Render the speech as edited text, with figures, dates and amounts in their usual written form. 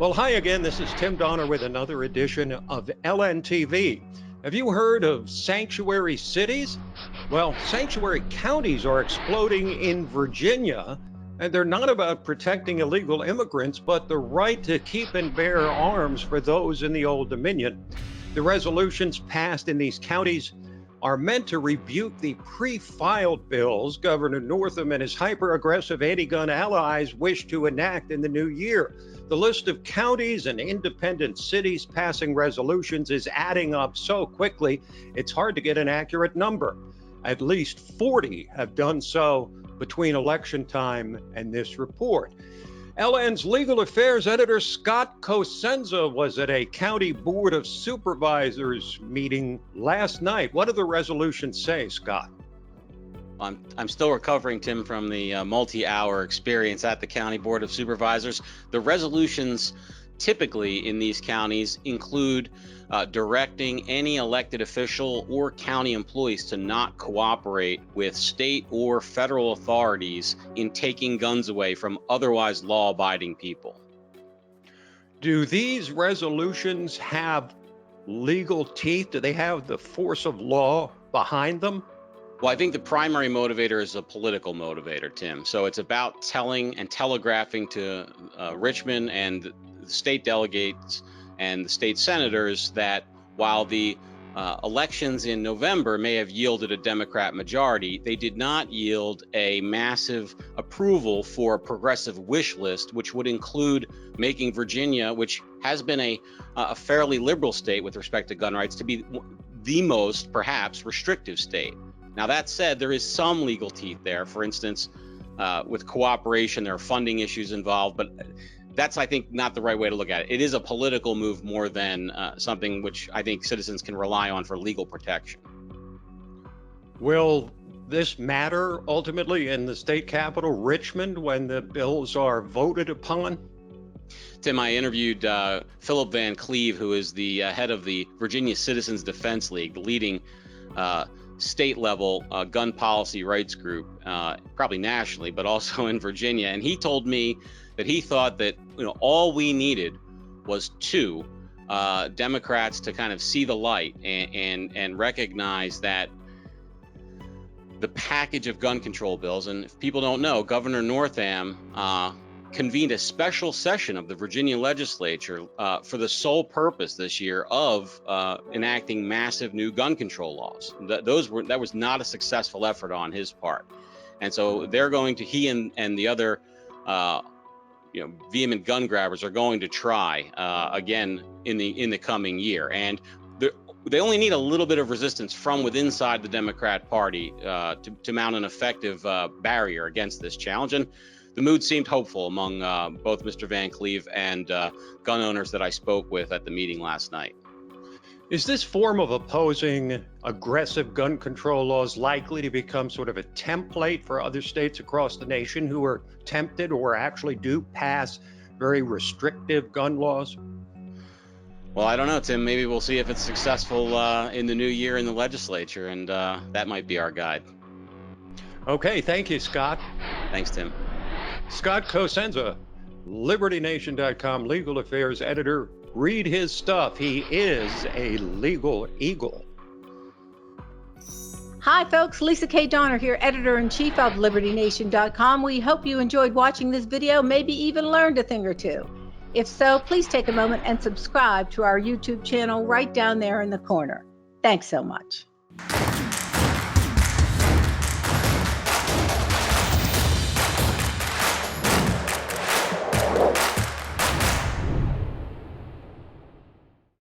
Well, hi again. This is Tim Donner with another edition of LNTV. Have you heard of sanctuary cities? Well, sanctuary counties are exploding in Virginia, and they're not about protecting illegal immigrants, but the right to keep and bear arms for those in the Old Dominion. The resolutions passed in these counties are meant to rebuke the pre-filed bills Governor Northam and his hyper-aggressive anti-gun allies wish to enact in the new year. The list of counties and independent cities passing resolutions is adding up so quickly, it's hard to get an accurate number. At least 40 have done so between election time and this report. LN's legal affairs editor Scott Cosenza was at a county board of supervisors meeting last night. What do the resolutions say, Scott? I'm still recovering, Tim, from the multi-hour experience at the county board of supervisors. The resolutions typically in these counties include directing any elected official or county employees to not cooperate with state or federal authorities in taking guns away from otherwise law-abiding people. Do these resolutions have legal teeth? Do they have the force of law behind them? Well, I think the primary motivator is a political motivator, Tim. So it's about telling and telegraphing to Richmond and the state delegates and the state senators that while the elections in November may have yielded a Democrat majority, they did not yield a massive approval for a progressive wish list, which would include making Virginia, which has been a fairly liberal state with respect to gun rights, to be the most, perhaps, restrictive state. Now, that said, there is some legal teeth there. For instance, with cooperation, there are funding issues involved, but that's, I think, not the right way to look at it. It is a political move more than something which I think citizens can rely on for legal protection. Will this matter ultimately in the state capital, Richmond, when the bills are voted upon? Tim, I interviewed Philip Van Cleve, who is the head of the Virginia Citizens Defense League, the leading state-level gun policy rights group, probably nationally, but also in Virginia. And he told me that he thought that all we needed was two Democrats to kind of see the light and recognize that the package of gun control bills, and if people don't know, Governor Northam convened a special session of the Virginia legislature for the sole purpose this year of enacting massive new gun control laws. That was not a successful effort on his part, and so they're going to he and the other vehement gun grabbers are going to try again in the coming year, and they only need a little bit of resistance from within the Democrat Party to mount an effective barrier against this challenge. And the mood seemed hopeful among both Mr. Van Cleve and gun owners that I spoke with at the meeting last night. Is this form of opposing aggressive gun control laws likely to become sort of a template for other states across the nation who are tempted or actually do pass very restrictive gun laws? Well, I don't know, Tim. Maybe we'll see if it's successful in the new year in the legislature, and that might be our guide. Okay, thank you, Scott. Thanks, Tim. Scott Cosenza, LibertyNation.com legal affairs editor. Read his stuff. He is a legal eagle. Hi, folks. Lisa K. Donner here, editor-in-chief of LibertyNation.com. We hope you enjoyed watching this video, maybe even learned a thing or two. If so, please take a moment and subscribe to our YouTube channel right down there in the corner. Thanks so much.